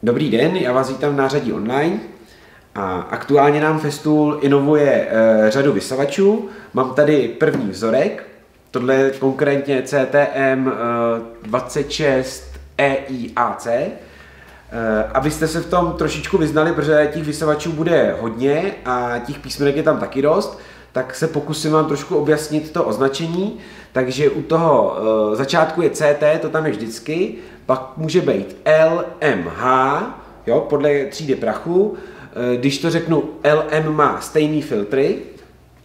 Dobrý den, já vás vítám v nářadí online a aktuálně nám Festool inovuje řadu vysavačů. Mám tady první vzorek, tohle je konkrétně CTM 26 EIAC. Abyste se v tom trošičku vyznali, protože těch vysavačů bude hodně a těch písmenek je tam taky dost, tak se pokusím vám trošku objasnit to označení. Takže u toho začátku je CT, to tam je vždycky, pak může být LMH, jo, podle třídy prachu. Když to řeknu, LM má stejný filtry,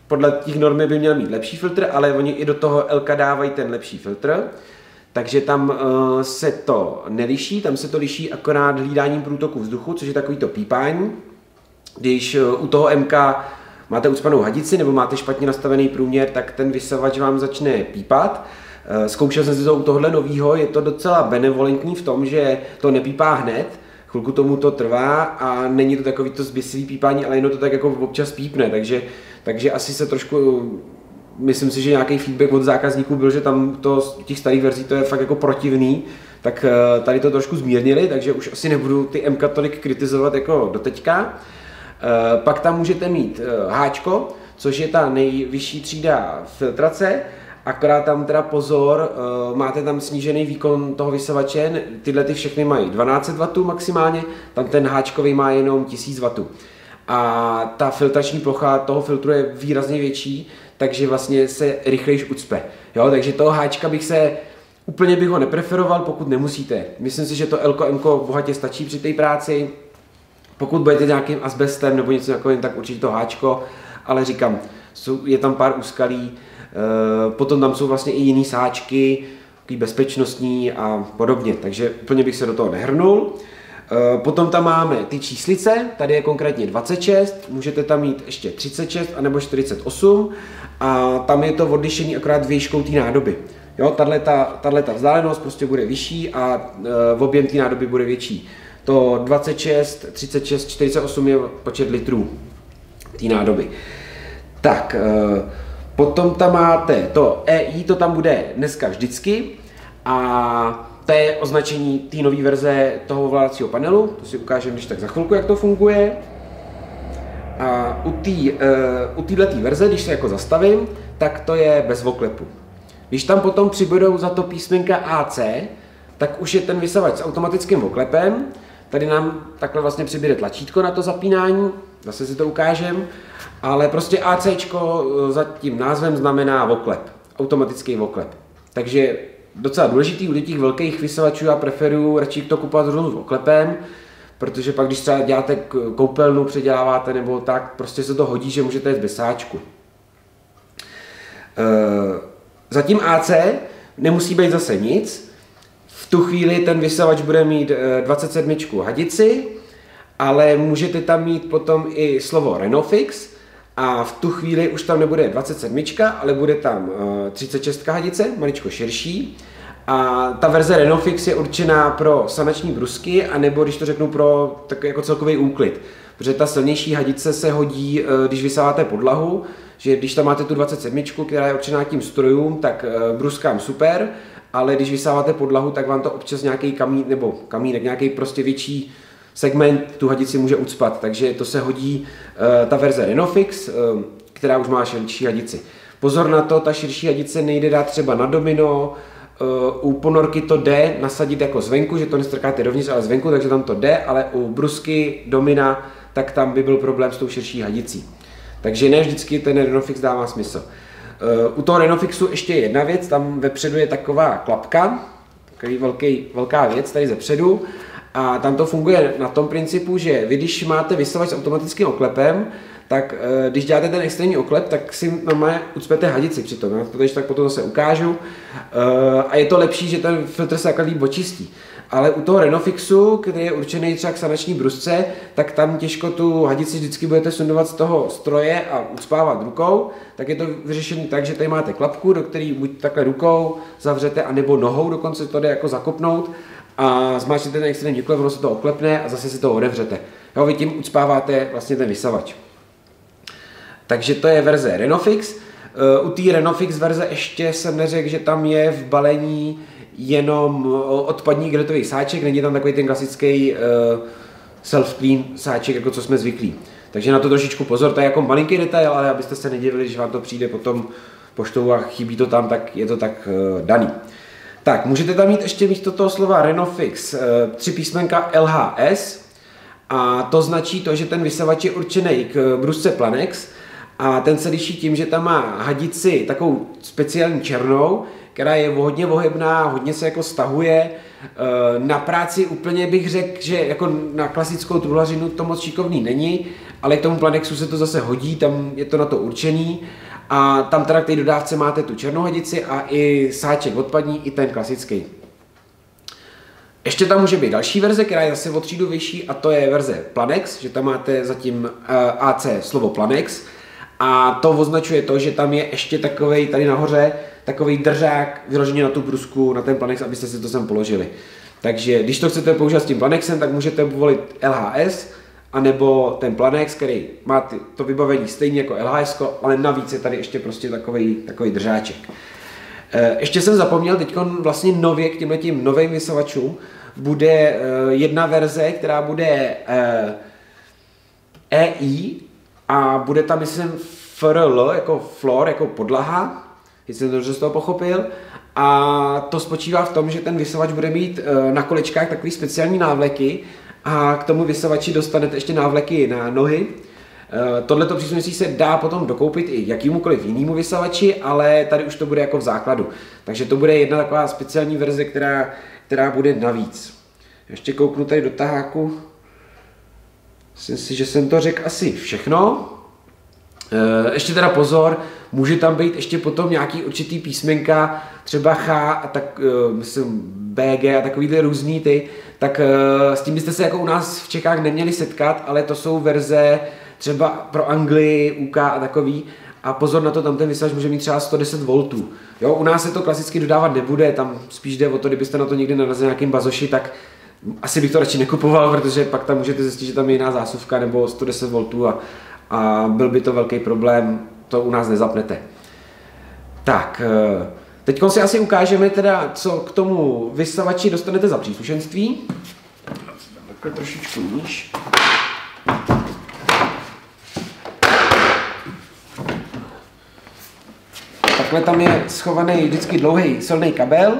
podle těch normy by měl mít lepší filtr, ale oni i do toho LK dávají ten lepší filtr. Takže tam se to neliší, tam se to liší akorát hlídáním průtoku vzduchu, což je takový to pípání. Když u toho MK máte ucpanou hadici nebo máte špatně nastavený průměr, tak ten vysavač vám začne pípat. Zkoušel jsem si to u tohohle novýho, je to docela benevolentní v tom, že to nepípá hned, chvilku tomu to trvá a není to takový to zběsilý pípání, ale jenom to tak jako občas pípne, takže asi se trošku, myslím si, že nějaký feedback od zákazníků byl, že tam to z těch starých verzí to je fakt jako protivný, tak tady to trošku zmírnili, takže už asi nebudu ty MK tolik kritizovat jako doteďka. Pak tam můžete mít Hčko, což je ta nejvyšší třída filtrace, akorát tam teda pozor, máte tam snížený výkon toho vysavače, tyhle ty všechny mají 1200 W maximálně, tam ten Hčkový má jenom 1000 W. A ta filtrační plocha toho filtru je výrazně větší, takže vlastně se rychleji ucpe. Jo, takže toho Hčka úplně bych ho nepreferoval, pokud nemusíte. Myslím si, že to L, M bohatě stačí při té práci. Pokud budete nějakým asbestem nebo něco takovým, tak určitě to Hčko, ale říkám, je tam pár úskalí, potom tam jsou vlastně i jiný sáčky, takový bezpečnostní a podobně, takže úplně bych se do toho nehrnul. Potom tam máme ty číslice, tady je konkrétně 26, můžete tam mít ještě 36 anebo 48 a tam je to odlišení akorát výškou té nádoby. Jo, tato vzdálenost prostě bude vyšší a objem té nádoby bude větší. To 26, 36, 48 je počet litrů té nádoby. Tak, potom tam máte to EI, to tam bude dneska vždycky a to je označení té nové verze toho ovládacího panelu, to si ukážeme když tak za chvilku, jak to funguje. A u této verze, když se jako zastavím, tak to je bez oklepu. Když tam potom přibudou za to písmenka AC, tak už je ten vysavač s automatickým oklepem. Tady nám takhle vlastně přibude tlačítko na to zapínání, zase si to ukážem, ale prostě ACčko za tím názvem znamená oklep, automatický oklep. Takže docela důležitý u těch velkých vysavačů, já preferuji radši to kupovat rovnou s oklepem, protože pak když třeba děláte koupelnu, předěláváte nebo tak, prostě se to hodí, že můžete jít bez sáčku. Zatím AC nemusí být zase nic. V tu chvíli ten vysavač bude mít 27 hadici, ale můžete tam mít potom i slovo Renofix a v tu chvíli už tam nebude 27, ale bude tam 36 hadice, maličko širší. A ta verze Renofix je určená pro sanační brusky, anebo když to řeknu pro takový jako celkový úklid. Protože ta silnější hadice se hodí, když vysáváte podlahu, že když tam máte tu 27, která je určená tím strojům, tak bruskám super, ale když vysáváte podlahu, tak vám to občas nějaký kamínek, nějaký prostě větší segment tu hadici může ucpat, takže to se hodí ta verze Renofix, která už má širší hadici. Pozor na to, ta širší hadice nejde dát třeba na domino, u ponorky to jde nasadit jako zvenku, že to nestrkáte dovnitř, ale zvenku, takže tam to jde, ale u brusky, domina, tak tam by byl problém s tou širší hadicí. Takže ne vždycky ten Renofix dává smysl. U toho Renofixu ještě jedna věc, tam vepředu je taková klapka, takový velká věc tady zepředu a tam to funguje na tom principu, že vy když máte vysavač s automatickým oklepem, tak když děláte ten extrémní oklep, tak si normálně ucpete hadici přitom, já to tak potom zase ukážu a je to lepší, že ten filtr se takhle líp očistí. Ale u toho Renofixu, který je určený třeba k sanační brusce, tak tam těžko tu hadici vždycky budete sundovat z toho stroje a ucpávat rukou, tak je to vyřešené tak, že tady máte klapku, do které buď takhle rukou zavřete, anebo nohou dokonce to jde jako zakopnout a zmáčknete ten extrémní oklep, ono se to oklepne a zase si to otevřete. Jo, vy tím ucpáváte vlastně ten vysavač. Takže to je verze Renofix. U té Renofix verze ještě jsem neřekl, že tam je v balení jenom odpadní geletový sáček, není tam takový ten klasický self-clean sáček, jako co jsme zvyklí. Takže na to trošičku pozor, to je jako malinký detail, ale abyste se nedivili, že vám to přijde potom poštou a chybí to tam, tak je to tak daný. Tak, můžete tam mít ještě místo toho slova Renofix 3 písmenka LHS a to značí to, že ten vysavač je určený k brusce Planex a ten se liší tím, že tam má hadici takovou speciální černou, která je hodně ohebná, hodně se jako stahuje. Na práci úplně bych řekl, že jako na klasickou truhlařinu to moc šikovný není, ale k tomu Planexu se to zase hodí, tam je to na to určený. A tam teda k té dodávce máte tu černou hadici a i sáček odpadní, i ten klasický. Ještě tam může být další verze, která je zase o třídu vyšší a to je verze Planex, že tam máte zatím AC slovo Planex a to označuje to, že tam je ještě takovej tady nahoře takový držák vyložený na tu brusku, na ten Planex, abyste si to sem položili. Takže když to chcete použít s tím Planexem, tak můžete volit LHS, anebo ten Planex, který má to vybavení stejně jako LHS, ale navíc je tady ještě prostě takový držáček. Ještě jsem zapomněl, teď vlastně nově k těmhletím novým vysavačům bude jedna verze, která bude EI a bude tam, myslím, FRL, jako floor, jako podlaha, jestli jsem to dobře z toho pochopil. A to spočívá v tom, že ten vysavač bude mít na kolečkách takový speciální návleky a k tomu vysavači dostanete ještě návleky na nohy. Tohleto příslušenství se dá potom dokoupit i jakýmukoliv jinému vysavači, ale tady už to bude jako v základu. Takže to bude jedna taková speciální verze, která bude navíc. Ještě kouknu tady do taháku. Myslím si, že jsem to řekl asi všechno. Ještě teda pozor, může tam být ještě potom nějaký určitý písmenka, třeba H a tak, myslím BG a takovýhle různý tak s tím byste se jako u nás v Čechách neměli setkat, ale to jsou verze třeba pro Anglii, UK a takový. A pozor na to, tam ten vysavač může mít třeba 110 V. Jo, u nás se to klasicky dodávat nebude, tam spíš jde o to, kdybyste na to někdy narazili nějakým bazoši, tak asi bych to radši nekupoval, protože pak tam můžete zjistit, že tam je jiná zásuvka nebo 110 V a byl by to velký problém, to u nás nezapnete. Tak, teď si asi ukážeme teda, co k tomu vysavači dostanete za příslušenství. Takhle trošičku níž. Takhle tam je schovaný vždycky dlouhý silný kabel.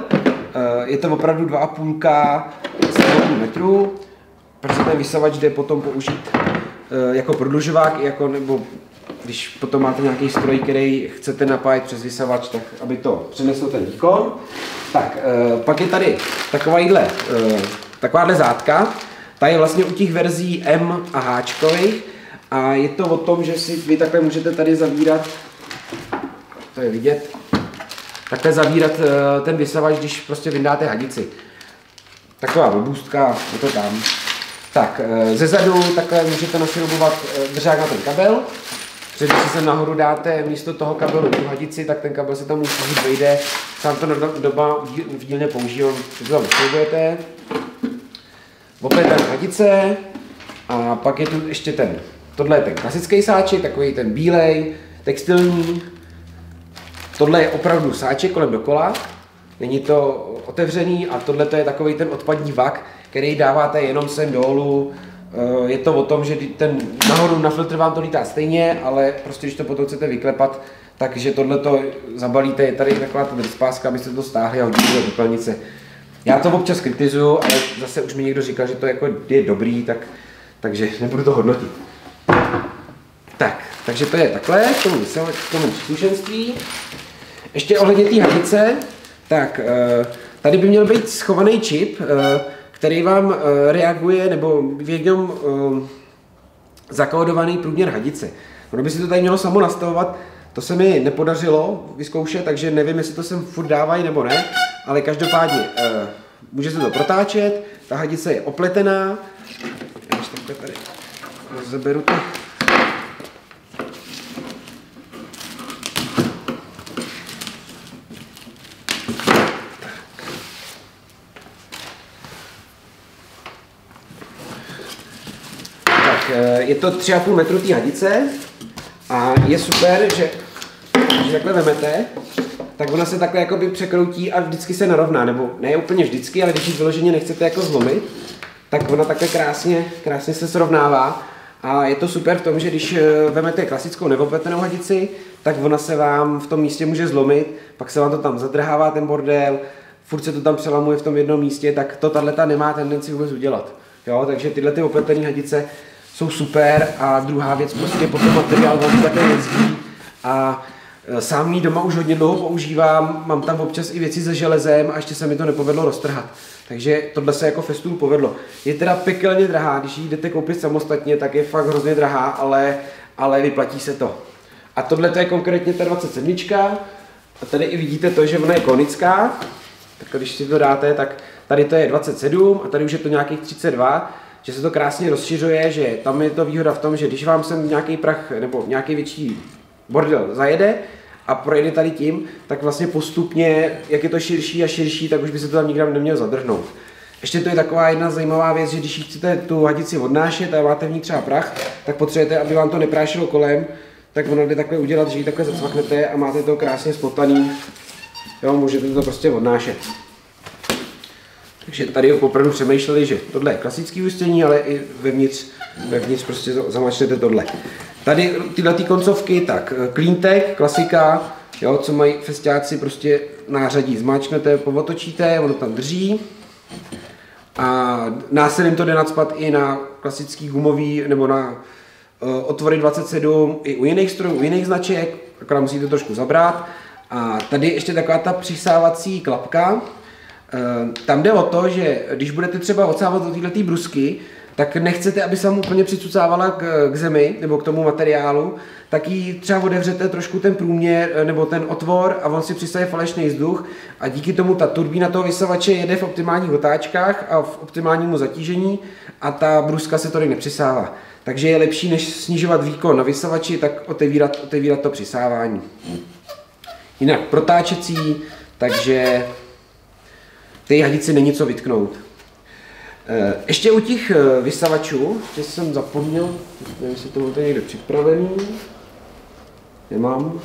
Je to opravdu 2,5 metru, protože ten vysavač jde potom použít jako prodlužovák, jako, nebo když potom máte nějaký stroj, který chcete napájet přes vysavač, tak aby to přeneslo ten výkon. Tak, pak je tady takováhle zátka, ta je vlastně u těch verzí M a H-kových a je to o tom, že si vy takhle můžete tady zavírat, to je vidět, takhle zavírat ten vysavač, když prostě vyndáte hadici. Taková robustka, je to tam. Tak, ze zadu takhle můžete nasilovat držák na ten kabel. Když si sem nahoru dáte místo toho kabelu tu hadici, tak ten kabel se tam už vejde. Sám to doba v dílně používám, když to tam usilujete. Opět ten hadice. A pak je tu ještě tohle je ten klasický sáček, takový ten bílej, textilní. Tohle je opravdu sáček kolem dokola. Není to otevřený a tohle je takový ten odpadní vak, který dáváte jenom sem dolů. Je to o tom, že ten nahoru na filtr vám to lítá stejně, ale prostě když to potom chcete vyklepat, takže tohleto zabalíte, je tady taková ta spáska, abyste to stáhli a hodili do popelnice. Já to občas kritizuju, ale zase už mi někdo říkal, že to jako je dobrý, takže nebudu to hodnotit. Tak, takže to je takhle, k tomu příslušenství. Ještě ohledně té hadice, tak tady by měl být schovaný čip, který vám reaguje, nebo v jednom zakódovaný průměr hadice. Ono by si to tady mělo samo nastavovat, to se mi nepodařilo vyzkoušet, takže nevím, jestli to sem furt dávají nebo ne, ale každopádně může se to protáčet, ta hadice je opletená, když takhle tady rozeberu to. Je to 3,5 metru té hadice a je super, že Když takhle vemete, tak ona se takhle jakoby překroutí a vždycky se narovná, nebo ne úplně vždycky, ale když ji vyloženě nechcete jako zlomit, tak ona takhle krásně se srovnává. A je to super v tom, že když vemete klasickou neopletenou hadici, tak ona se vám v tom místě může zlomit, pak se vám to tam zadrhává ten bordel, furt se to tam přelamuje v tom jednom místě, tak to tato nemá tendenci vůbec udělat. Jo, takže tyhle ty opletené hadice jsou super a druhá věc, prostě potom materiál vám takhle jezdí a sám ji doma už hodně dlouho používám, mám tam občas i věci se železem a ještě se mi to nepovedlo roztrhat. Takže tohle se jako Festool povedlo. Je teda pekelně drahá, když ji jdete koupit samostatně, tak je fakt hrozně drahá, ale vyplatí se to. A tohle to je konkrétně ta 27. A tady i vidíte to, že ona je konická. Tak když si to dáte, tak tady to je 27 a tady už je to nějakých 32, že se to krásně rozšiřuje, že tam je to výhoda v tom, že když vám sem nějaký prach nebo nějaký větší bordel zajede a projde tady tím, tak vlastně postupně, jak je to širší a širší, tak už by se to tam nikam nemělo zadrhnout. Ještě to je taková jedna zajímavá věc, že když chcete tu hadici odnášet a máte v ní třeba prach, tak potřebujete, aby vám to neprášilo kolem, tak ono jde takhle udělat, že ji takhle zacvaknete a máte to krásně spotaný. Jo, můžete to prostě odnášet. Takže tady opravdu přemýšleli, že tohle je klasický ústění, ale i vevnitř prostě zamačnete tohle. Tady tyhle koncovky, tak Cleantech, klasika, jo, co mají festiáci, prostě nářadí zmáčknete, povotočíte, ono tam drží. A následem to jde nacpat i na klasický gumový, nebo na otvory 27 i u jiných strojů, u jiných značek, akorát musíte trošku zabrat. A tady ještě taková ta přisávací klapka. Tam jde o to, že když budete třeba odsávat do této brusky, tak nechcete, aby se vám úplně přicucávala k zemi nebo k tomu materiálu, tak ji třeba otevřete trošku ten průměr nebo ten otvor a on si přisaje falešný vzduch a díky tomu ta turbína toho vysavače jede v optimálních otáčkách a v optimálnímu zatížení a ta bruska se tady nepřisává. Takže je lepší, než snižovat výkon na vysavači, tak otevírat to přisávání. Jinak protáčecí, takže té hadici není co vytknout. Ještě u těch vysavačů, ještě jsem zapomněl, nevím, jestli to máte někde připravený, nemám.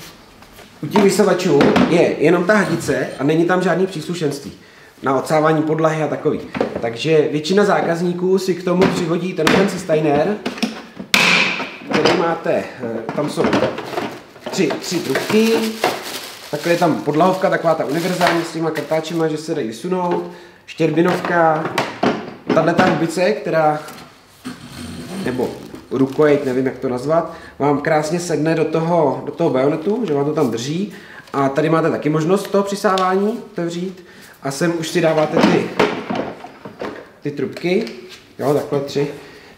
U těch vysavačů je jenom ta hadice a není tam žádný příslušenství na odsávání podlahy a takový. Takže většina zákazníků si k tomu přihodí ten Steiner, který máte, tam jsou tři trubky, takhle je tam podlahovka, taková ta univerzální s těma kartáčema, že se dají vysunout, štěrbinovka, tato hubice, která, nebo rukojek, nevím jak to nazvat, vám krásně sedne do toho bajonetu, že vám to tam drží. A tady máte taky možnost toho přisávání otevřít. A sem už si dáváte ty trubky, jo, takhle 3.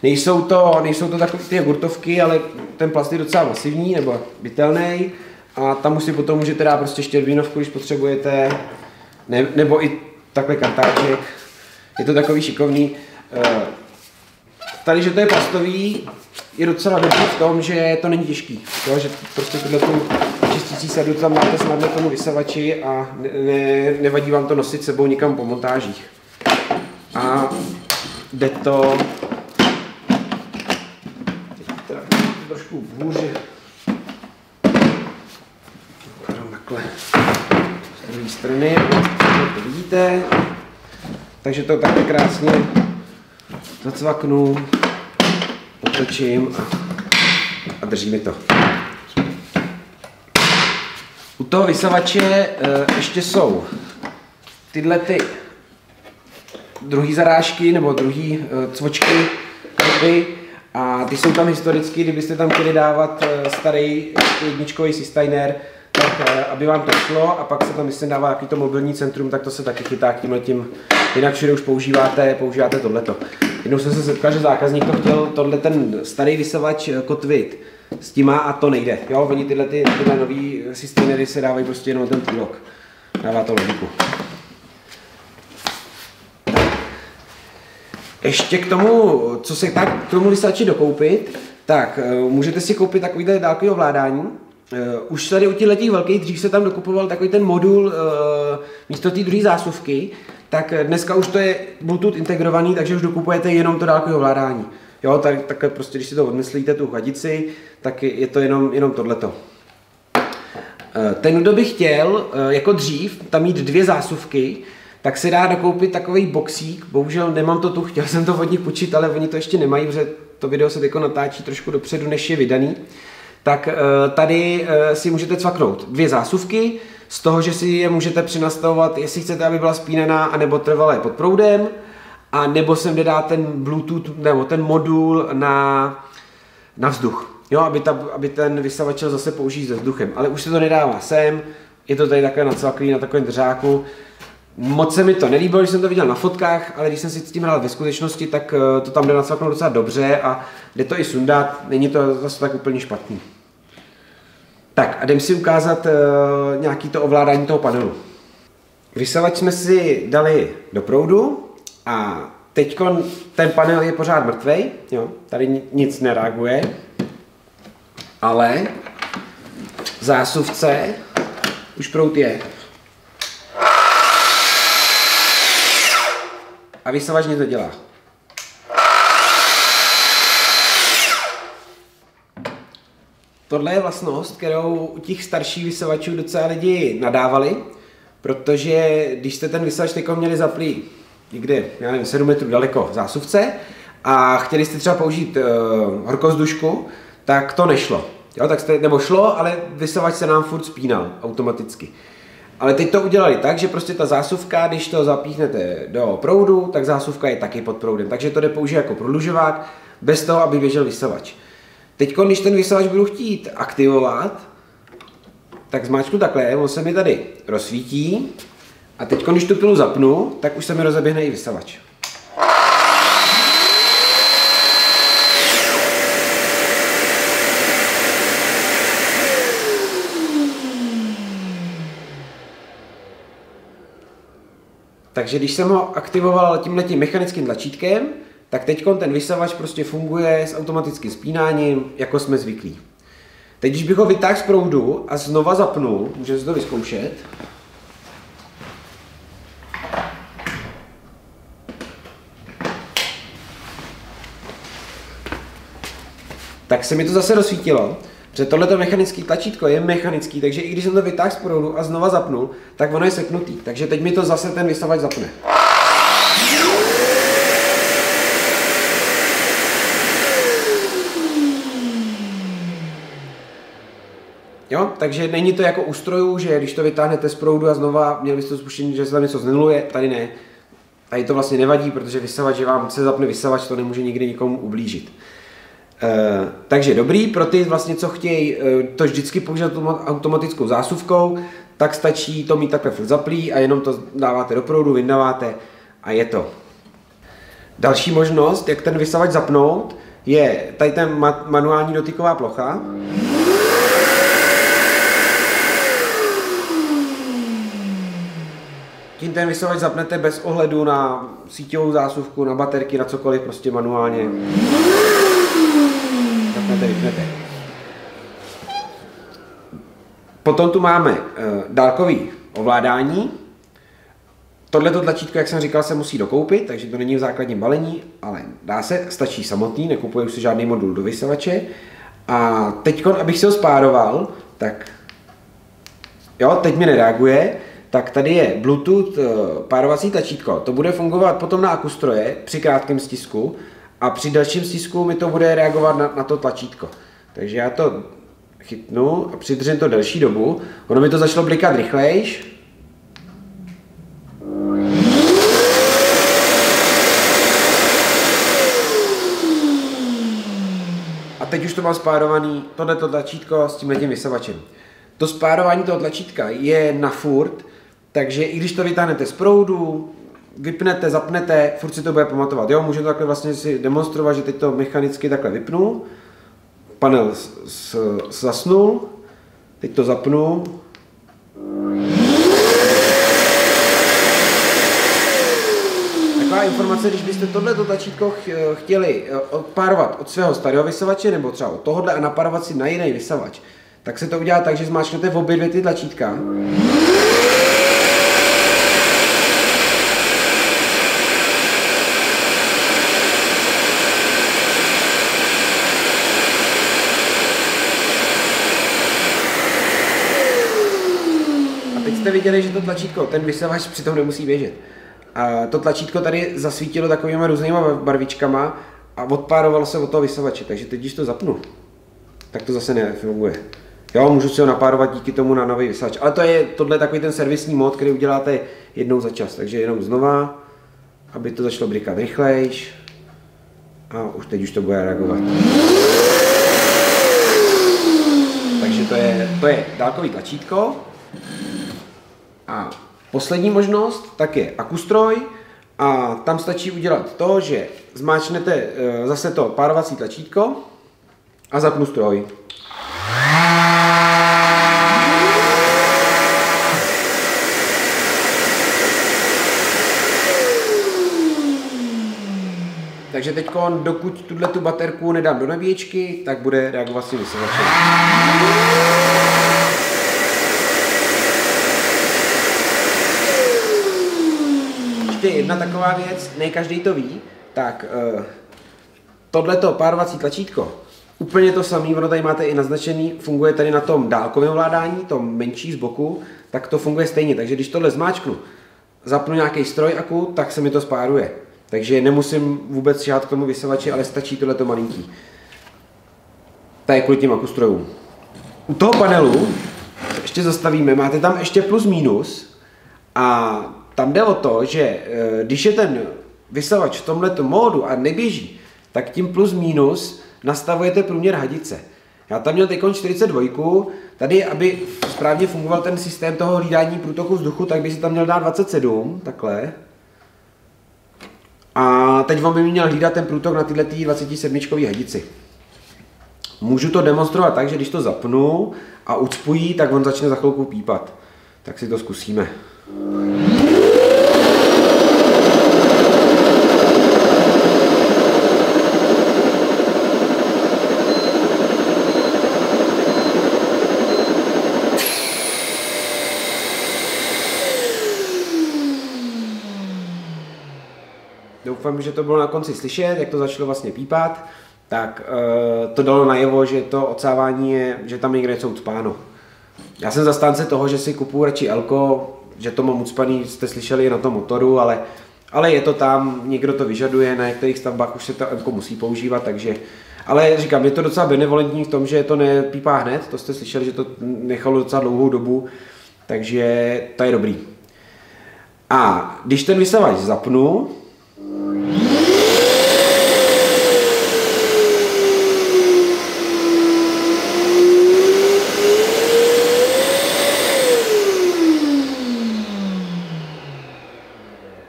Nejsou to takové ty jogurtovky, ale ten plast je docela masivní nebo bytelný. A tam už si potom můžete dát prostě štěrbinovku, když potřebujete, nebo i takhle kartáček. Je to takový šikovný. Tady, že to je plastový, je docela dobrý v tom, že to není těžký. Jo? Že prostě tu čistící sadu tam máte snadno tomu vysavači a nevadí vám to nosit sebou nikam po montážích. A jde to trošku hůře. Takhle z druhé strany, to vidíte. Takže to takhle krásně zacvaknu, otočím a drží mi to. U toho vysavače ještě jsou tyhle druhý zarážky nebo druhý cvočky a ty jsou tam historicky, kdybyste tam chtěli dávat starý jedničkový Steiner, tak aby vám to šlo a pak se tam, když se dává jaký to mobilní centrum, tak to se taky chytá k tímhletím. Jinak všude už používáte tohleto. Jednou jsem se setkal, že zákazník to chtěl ten starý vysavač kotvit s tím a to nejde. Jo, oni tyhle nový Steinery se dávají prostě jenom ten půlok. Dává to logiku. Ještě k tomu, co se tak k tomu vysavači dokoupit, tak můžete si koupit takovýhle dálkový ovládání. Už tady u těch velkých dřív se tam dokupoval takový ten modul místo té druhé zásuvky, tak dneska už to je Bluetooth integrovaný, takže už dokupujete jenom to dálkové ovládání. Jo, takhle prostě, když si to odmyslíte, tu hadici, tak je to jenom tohleto. Ten, kdo by chtěl, jako dřív, tam mít 2 zásuvky, tak si dá dokoupit takový boxík. Bohužel nemám to tu, chtěl jsem to od nich půjčit, ale oni to ještě nemají, protože to video se teď natáčí trošku dopředu, než je vydaný. Tak tady si můžete cvaknout 2 zásuvky, z toho, že si je můžete přinastavovat, jestli chcete, aby byla spínaná, anebo trvalé pod proudem, a nebo sem jde dát ten Bluetooth, nebo ten modul na vzduch. Jo, aby ten vysavač zase použít se vzduchem, ale už se to nedává sem, je to tady takhle nacvaklý na takovém držáku. Moc se mi to nelíbilo, když jsem to viděl na fotkách, ale když jsem si s tím hrál ve skutečnosti, tak to tam jde nacvaknout docela dobře a jde to i sundat, není to zase tak úplně špatný. Tak a jdem si ukázat nějaký to ovládání toho panelu. Vysavač jsme si dali do proudu a teď ten panel je pořád mrtvej, jo, tady nic nereaguje, ale v zásuvce už proud je. A vysavač něco dělá. Tohle je vlastnost, kterou u těch starších vysavačů docela lidi nadávali, protože když jste ten vysavač teď měli zaplý někde, já nevím, 7 metrů daleko v zásuvce a chtěli jste třeba použít horkovzdušku, tak to nešlo. Jo, nebo šlo, ale vysavač se nám furt spínal automaticky. Ale teď to udělali tak, že prostě ta zásuvka, když to zapíchnete do proudu, tak zásuvka je taky pod proudem. Takže to jde použít jako prodlužovák, bez toho, aby běžel vysavač. Teď, když ten vysavač budu chtít aktivovat, tak zmáčknu takhle, on se mi tady rozsvítí. A teď, když tu pilu zapnu, tak už se mi rozeběhne i vysavač. Takže když jsem ho aktivoval tímhletím mechanickým tlačítkem, tak teď ten vysavač prostě funguje s automatickým spínáním, jako jsme zvyklí. Teď, když bych ho vytáhl z proudu a znova zapnul, můžete si to vyzkoušet. Tak se mi to zase rozsvítilo, protože tohleto mechanické tlačítko je mechanický, takže i když jsem to vytáhl z proudu a znova zapnul, tak ono je seknutý. Takže teď mi to zase ten vysavač zapne. Jo, takže není to jako u strojů, že když to vytáhnete z proudu a znova měli byste to spuštění, že se tam něco znuluje, tady ne. Tady to vlastně nevadí, protože vysavač, že vám se zapne vysavač, to nemůže nikdy nikomu ublížit. Takže dobrý, pro ty vlastně, co chtějí to vždycky použít automatickou zásuvkou, tak stačí to mít takhle furt zaplý a jenom to dáváte do proudu, vyndáváte a je to. Další možnost, jak ten vysavač zapnout, je tady ten manuální dotyková plocha. Tím ten vysavač zapnete bez ohledu na síťovou zásuvku, na baterky, na cokoliv, prostě manuálně. Zapnete, vypnete. Potom tu máme dálkový ovládání. Tohleto tlačítko, jak jsem říkal, se musí dokoupit, takže to není v základním balení, ale dá se, stačí samotný, nekupuje už si žádný modul do vysavače. A teď, abych si ho spároval, tak jo, teď mi nereaguje, tak tady je Bluetooth párovací tlačítko. To bude fungovat potom na akustroje při krátkém stisku a při dalším stisku mi to bude reagovat na to tlačítko. Takže já to chytnu a přidržím to delší dobu. Ono mi to začalo blikat rychlejš. A teď už to mám spárovaný, tohleto tlačítko s tímhletím vysavačem. To spárování toho tlačítka je na furt, takže i když to vytáhnete z proudu, vypnete, zapnete, furt si to bude pamatovat. Jo, můžu to takhle vlastně si demonstrovat, že teď to mechanicky takhle vypnu, panel zasnul, teď to zapnu. Taková informace, když byste tohleto tlačítko chtěli odpárovat od svého starého vysavače nebo třeba od tohohle a napárovat si na jiný vysavač, tak se to udělá tak, že zmáčknete v obě dvě ty tlačítka. jste viděli, že to tlačítko, ten vysavač přitom nemusí běžet. A to tlačítko tady zasvítilo takovýma různýma barvičkama a odpárovalo se od toho vysavače, takže teď, když to zapnu, tak to zase nefunguje. Jo, můžu si ho napárovat díky tomu na nový vysavač, ale tohle je takový ten servisní mod, který uděláte jednou za čas, takže jenom znova, aby to začalo blikat rychlejš a teď už to bude reagovat. Takže to je dálkový tlačítko. A poslední možnost tak je akustroj a tam stačí udělat to, že zmáčknete zase to párovací tlačítko a zapnu stroj. Takže teď, dokud tu baterku nedám do nabíječky, tak bude reagovat s tím vysavačem. Ještě jedna taková věc, ne každý to ví, tak tohleto párovací tlačítko, úplně to samé, ono tady máte i naznačený, funguje tady na tom dálkovém ovládání, tom menší z boku, tak to funguje stejně, takže když tohle zmáčknu, zapnu nějaký stroj aku, tak se mi to spáruje. Takže nemusím vůbec šát k tomu vysavači, ale stačí tohleto malinký. Tady kvůli těm akustrojům. U toho panelu ještě zastavíme, máte tam ještě plus minus a tam jde o to, že když je ten vysavač v tomhleto módu a neběží, tak tím plus minus nastavujete průměr hadice. Já tam měl teď 42, tady, aby správně fungoval ten systém toho hlídání průtoku vzduchu, tak by si tam měl dát 27, takhle. A teď vám by měl hlídat ten průtok na tyhle 27 hadici. Můžu to demonstrovat tak, že když to zapnu a ucpuji, tak on začne za chvilku pípat. Tak si to zkusíme. Doufám, že to bylo na konci slyšet, jak to začalo vlastně pípat, tak to dalo najevo, že to odsávání je, že tam někde něco ucpáno. Já jsem zastánce toho, že si kupuju radši Elko, že to mám ucpaný, jste slyšeli na tom motoru, ale je to tam, někdo to vyžaduje, na některých stavbách už se to Elko musí používat, takže, ale říkám, je to docela benevolentní v tom, že to nepípá hned, to jste slyšeli, že to nechalo docela dlouhou dobu, takže to je dobrý. A když ten vysavač zapnu,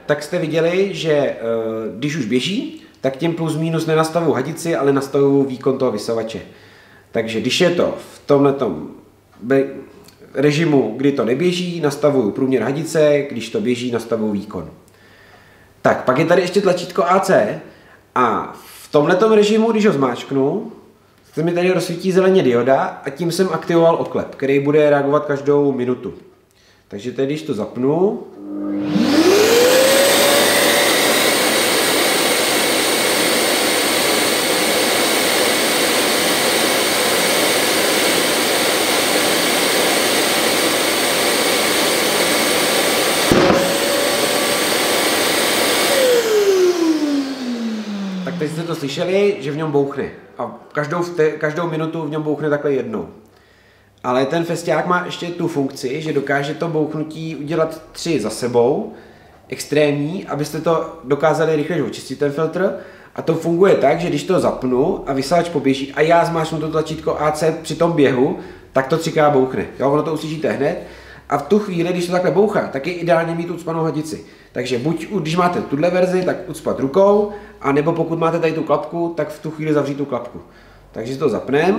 tak jste viděli, že když už běží, tak tím plus minus nenastavuju hadici, ale nastavuju výkon toho vysavače. Takže když je to v tomhletom režimu, kdy to neběží, nastavuju průměr hadice, když to běží, nastavuju výkon. Tak, pak je tady ještě tlačítko AC a v tomhletom režimu, když ho zmáčknu, se mi tady rozsvítí zeleně dioda a tím jsem aktivoval oklep, který bude reagovat každou minutu. Takže teď, když to zapnu, teď jste to slyšeli, že v něm bouchne. A každou minutu v něm bouchne takhle jednou. Ale ten festiák má ještě tu funkci, že dokáže to bouchnutí udělat 3 za sebou, extrémní, abyste to dokázali rychle očistit ten filtr. A to funguje tak, že když to zapnu a vysavač poběží a já zmáčknu to tlačítko AC při tom běhu, tak to 3krát bouchne. Jo, ono to uslyšíte hned. A v tu chvíli, když to takhle bouchá, tak je ideálně mít ucpanou hadici. Takže buď, když máte tuhle verzi, tak ucpat rukou, a nebo pokud máte tady tu klapku, tak v tu chvíli zavřít tu klapku. Takže si to zapneme.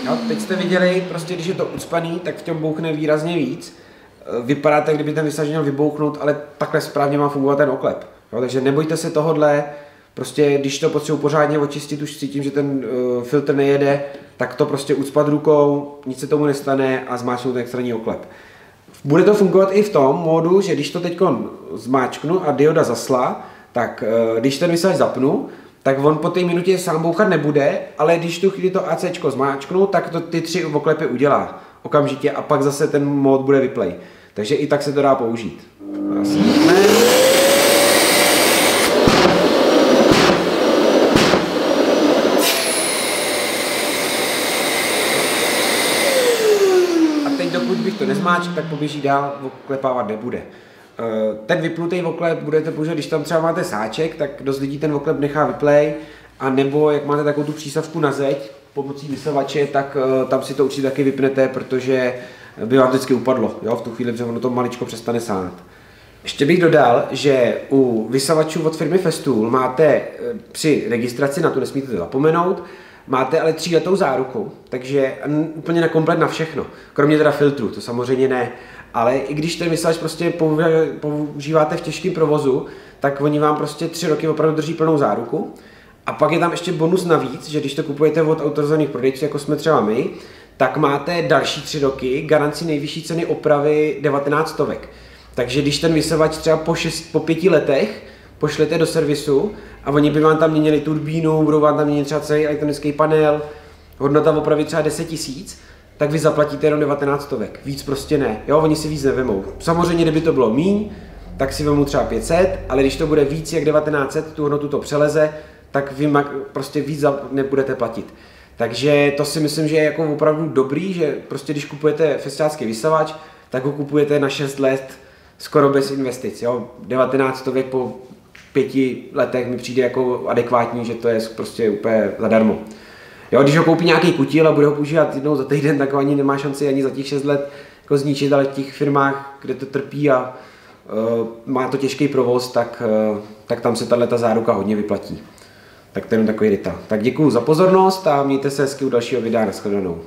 No, teď jste viděli, prostě když je to ucpaný, tak v tom bouchne výrazně víc. Vypadá to, kdyby ten vysavač měl vybouchnout, ale takhle správně má fungovat ten oklep. Jo, takže nebojte se tohodle, prostě když to potřebuji pořádně očistit, už cítím, že ten filtr nejede, tak to prostě ucpat rukou, nic se tomu nestane a zmáčknout ten externí oklep. Bude to fungovat i v tom módu, že když to teď zmáčknu a dioda zasla, tak když ten vysavač zapnu, tak on po té minutě sám bouchat nebude, ale když tu chvíli to ACčko zmáčknu, tak to ty 3 oklepy udělá okamžitě a pak zase ten mód bude vyplay. Takže i tak se to dá použít. A teď dokud bych to nezmáčkl, tak poběží dál, oklepávat nebude. Ten vyplutý oklep budete používat, když tam třeba máte sáček, tak dost lidí ten oklep nechá vyplay, a nebo jak máte takovou tu přísavku na zeď pomocí vysavače, tak tam si to určitě taky vypnete, protože by vám vždycky upadlo, jo, v tu chvíli, protože ono to maličko přestane sát. Ještě bych dodal, že u vysavačů od firmy Festool máte při registraci, na to nesmíte zapomenout, máte ale 3letou záruku, takže úplně na komplet na všechno, kromě teda filtru, to samozřejmě ne, ale i když ten vysavač prostě používáte v těžkém provozu, tak oni vám prostě 3 roky opravdu drží plnou záruku. A pak je tam ještě bonus navíc, že když to kupujete od autorizovaných prodejců, jako jsme třeba my, tak máte další 3 roky garanci nejvyšší ceny opravy 19 stovek. Takže když ten vysavač třeba po 5 letech pošlete do servisu a oni by vám tam měnili turbínu, budou vám tam měnit třeba celý elektronický panel, hodnota opravy třeba 10 000, tak vy zaplatíte jenom 19 stovek. Víc prostě ne. Jo, oni si víc nevemou. Samozřejmě, kdyby to bylo míň, tak si vemou třeba 500, ale když to bude víc jak 1900, tu hodnotu to přeleze, tak vy prostě víc nebudete platit. Takže to si myslím, že je jako opravdu dobrý, že prostě když kupujete festiácký vysavač, tak ho kupujete na 6 let skoro bez investic. Jo? 19 stovek po 5 letech mi přijde jako adekvátní, že to je prostě úplně zadarmo. Jo, když ho koupí nějaký kutil a bude ho používat jednou za týden, tak ani nemá šanci ani za těch 6 let jako zničit, ale v těch firmách, kde to trpí a má to těžký provoz, tak tam se tato záruka hodně vyplatí. Tak to je takový detail. Tak děkuju za pozornost a mějte se hezky u dalšího videa. Nashledanou.